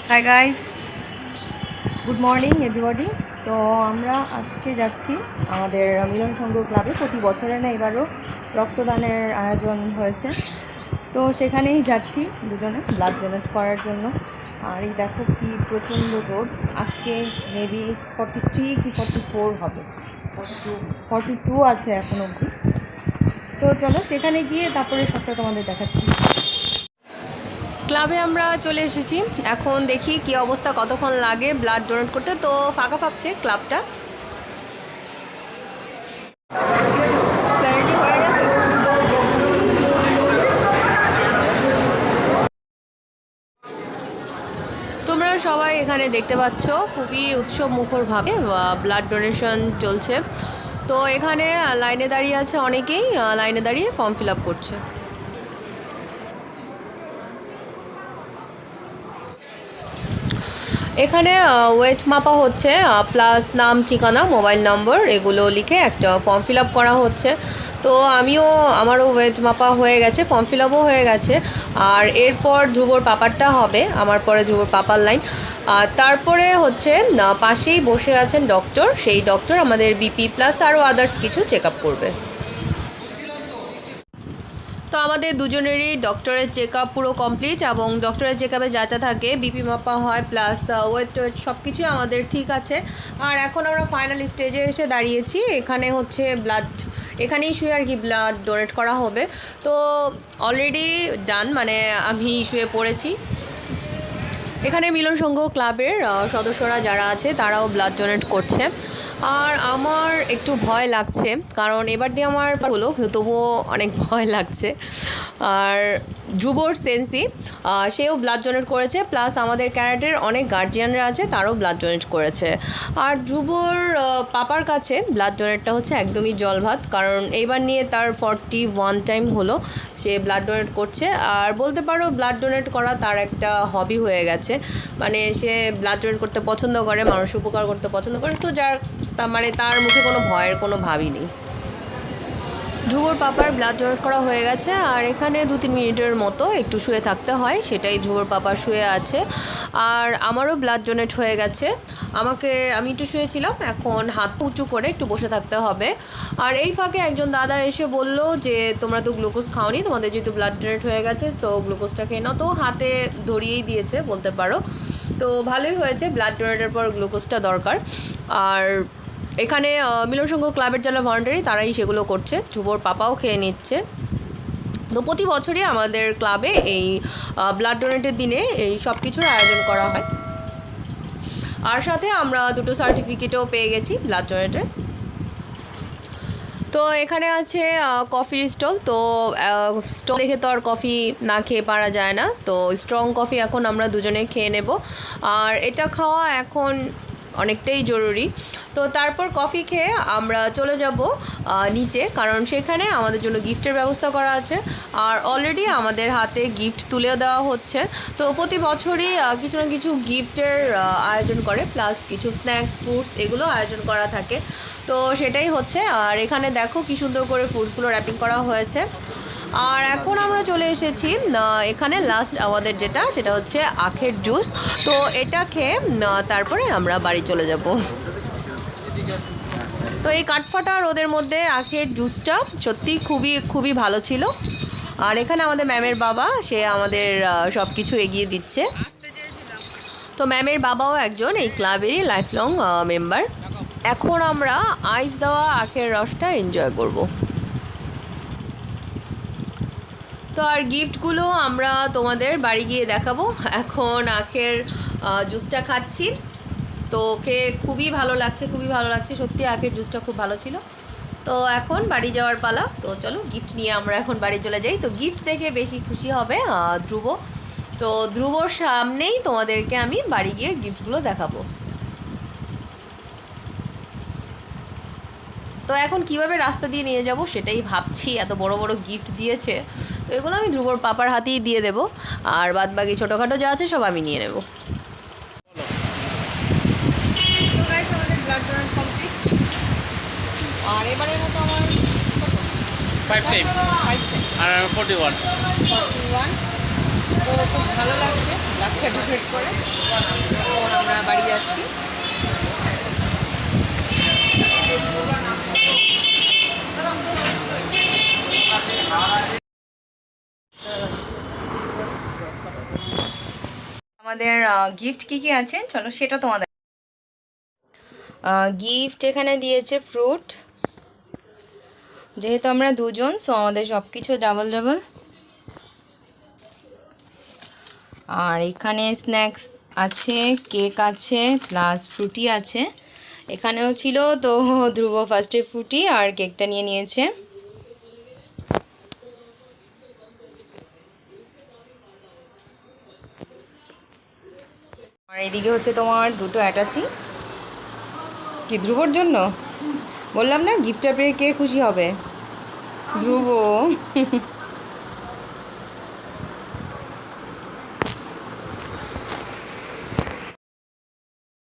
Hi guys, good morning everybody. তো আমরা আজকে যাচ্ছি আমাদের মিলন সংঘ ক্লাবে। প্রতি বছরে না এবারও রক্তদানের আয়োজন হয়েছে, তো সেখানেই যাচ্ছি দুজনে ব্লাড ডোনেট করার জন্য। আর এই দেখো কি প্রচণ্ড রোদ, আজকে মেবি 43 কি 44 হবে, 42 আছে এখন অবধি। তো চলো সেখানে গিয়ে তারপরে সবটা তোমাদের দেখাচ্ছি। ক্লাবে আমরা চলে এসেছি, এখন দেখি কি অবস্থা, কতক্ষণ লাগে ব্লাড ডোনেট করতে। তো ফাঁকা ফাঁকছে ক্লাবটা। তোমরা সবাই এখানে দেখতে পাচ্ছ খুবই উৎসব মুখরভাবে ব্লাড ডোনেশন চলছে। তো এখানে লাইনে দাঁড়িয়ে আছে অনেকেই, লাইনে দাঁড়িয়ে ফর্ম ফিল আপ করছে। এখানে ওয়েট মাপা হচ্ছে, প্লাস নাম, ঠিকানা, মোবাইল নম্বর এগুলো লিখে একটা ফর্ম ফিল আপ করা হচ্ছে। তো আমারও ওয়েট মাপা হয়ে গেছে, ফর্ম ফিল আপও হয়ে গেছে। আর এরপর ধ্রুবর পাপারটা হবে, আমার পরে ধ্রুবর পাপার লাইন। আর তারপরে হচ্ছে পাশেই বসে আছেন ডক্টর, সেই ডক্টর আমাদের বিপি প্লাস আরও আদার্স কিছু চেক আপ করবে। তো আমাদের দুজনেরই ডক্টরের চেক আপ পুরো কমপ্লিট, এবং ডক্টরের চেক আপে যা যা থাকে বিপি মাপা হয়, প্লাস ওয়েট সব কিছুই আমাদের ঠিক আছে। আর এখন আমরা ফাইনাল স্টেজে এসে দাঁড়িয়েছি, এখানে হচ্ছে ব্লাড, এখানেই শুয়ে আর কি ব্লাড ডোনেট করা হবে। তো অলরেডি ডান, মানে আমি শুয়ে পড়েছি। এখানে মিলন সংঘ ক্লাবের সদস্যরা যারা আছে তারাও ব্লাড ডোনেট করছে। আর আমার একটু ভয় লাগছে, কারণ এবার দিয়ে আমার হলো, তবুও অনেক ভয় লাগছে। আর ধ্রুবর সেন্সি, সেও ব্লাড ডোনেট করেছে, প্লাস আমাদের ক্যারেটের অনেক গার্জিয়ানরা আছে তারাও ব্লাড ডোনেট করেছে। আর ধ্রুবর পাপার কাছে ব্লাড ডোনেটটা হচ্ছে একদমই জল ভাত, কারণ এইবার নিয়ে তার 41 টাইম হলো সে ব্লাড ডোনেট করছে। আর বলতে পারো ব্লাড ডোনেট করা তার একটা হবি হয়ে গেছে, মানে সে ব্লাড ডোনেট করতে পছন্দ করে, মানুষের উপকার করতে পছন্দ করে। সো তার মুখে কোনো ভয়ের কোনো ভাবই নেই। ধ্রুবর পাপার ব্লাড ডোনেট করা হয়ে গেছে, আর এখানে 2-3 মিনিটের মতো একটু শুয়ে থাকতে হয়, সেটাই ধ্রুবর পাপা শুয়ে আছে। আর আমারও ব্লাড ডোনেট হয়ে গেছে, আমি একটু শুয়েছিলাম, এখন হাত উঁচু করে একটু বসে থাকতে হবে। আর এই ফাঁকে একজন দাদা এসে বলল যে তোমরা তো গ্লুকোজ খাওনি, তোমাদের যেহেতু ব্লাড ডোনেট হয়ে গেছে, সো গ্লুকোজটা খেয়ে নাও। তো হাতে ধরিয়েই দিয়েছে বলতে পারো, তো ভালোই হয়েছে, ব্লাড ডোনেটের পর গ্লুকোজটা দরকার। আর এখানে মিলন সংঘ ক্লাবের যারা ভলান্টারি তারাই সেগুলো করছে, ধ্রুবর পাপাও খেয়ে নিচ্ছে। তো প্রতি বছরই আমাদের ক্লাবে এই ব্লাড ডোনেটের দিনে এই সব কিছুর আয়োজন করা হয়। আর সাথে আমরা 2টো সার্টিফিকেটও পেয়ে গেছি ব্লাড ডোনেটের। তো এখানে আছে কফির স্টল। তো স্টল দেখে তো আর কফি না খেয়ে পারা যায় না, তো স্ট্রং কফি এখন আমরা দুজনে খেয়ে নেব। আর এটা খাওয়া এখন অনেকটাই জরুরি। তো তারপর কফি খেয়ে আমরা চলে যাব নিচে, কারণ সেখানে আমাদের জন্য গিফটের ব্যবস্থা করা আছে। আর অলরেডি আমাদের হাতে গিফট তুলেও দেওয়া হচ্ছে। তো প্রতি বছরই কিছু না কিছু গিফটের আয়োজন করে, প্লাস কিছু স্ন্যাক্স, ফ্রুটস এগুলো আয়োজন করা থাকে। তো সেটাই হচ্ছে। আর এখানে দেখো কি সুন্দর করে ফ্রুটসগুলো র্যাপিং করা হয়েছে। আর এখন আমরা চলে এসেছি এখানে লাস্ট আমাদের যেটা, সেটা হচ্ছে আখের জুস। তো এটা খেয়ে তারপরে আমরা বাড়ি চলে যাব। তো এই কাঠফাটা রোদের মধ্যে আখের জুসটা সত্যি খুবই খুবই ভালো ছিল। আর এখানে আমাদের ম্যামের বাবা, সে আমাদের সব কিছু এগিয়ে দিচ্ছে। তো ম্যামের বাবাও একজন এই ক্লাবেরই লাইফ লং মেম্বার। এখন আমরা আইস দেওয়া আখের রসটা এনজয় করব। তো আর গিফটগুলো আমরা তোমাদের বাড়ি গিয়ে দেখাবো। এখন আখের জুসটা খাচ্ছি, তো খেয়ে খুবই ভালো লাগছে, খুবই ভালো লাগছে সত্যি, আখের জুসটা খুব ভালো ছিল। তো এখন বাড়ি যাওয়ার পালা। তো চলো গিফট নিয়ে আমরা এখন বাড়ি চলে যাই। তো গিফট দেখে বেশি খুশি হবে ধ্রুব। তো ধ্রুবর সামনেই তোমাদেরকে আমি বাড়ি গিয়ে গিফটগুলো দেখাবো। তো এখন কিভাবে রাস্তা দিয়ে নিয়ে যাব সেটাই ভাবছি, এত বড় বড় গিফট দিয়েছে, তো এগুলো আমি ধ্রুবর পাপার হাতেই দিয়ে দেবো। আর বাদ বাকি ছোটোখাটো যা আছে সব আমি নিয়ে নেব। তো গাইস, আমাদের ব্লাড ডোনেট কমপ্লিট। আর এবারের মতো আমার কত 5 টাইম 5 টাইম আর 41 41 তো খুব ভালো লাগছে লাকচা ডেকোরেট করে। এখন আমরা বাড়ি যাচ্ছি। আমাদের গিফট কি কি আছে চলো সেটা তোমাদের। গিফট এখানে দিয়েছে ফ্রুট, যেহেতু আমরা দুজন সো আমাদের সব কিছু ডাবল ডাবল। আর এখানে স্ন্যাক্স আছে, কেক আছে, প্লাস ফ্রুটি আছে। এখানেও ছিল, তো ধ্রুব ফার্স্টে ফ্রুটি আর কেকটা নিয়ে নিয়েছে। আর এদিকে হচ্ছে তোমার দুটো অ্যাটাচি। কি ধ্রুবর জন্য? বললাম না গিফটটা পেয়ে কে খুশি হবে? ধ্রুব।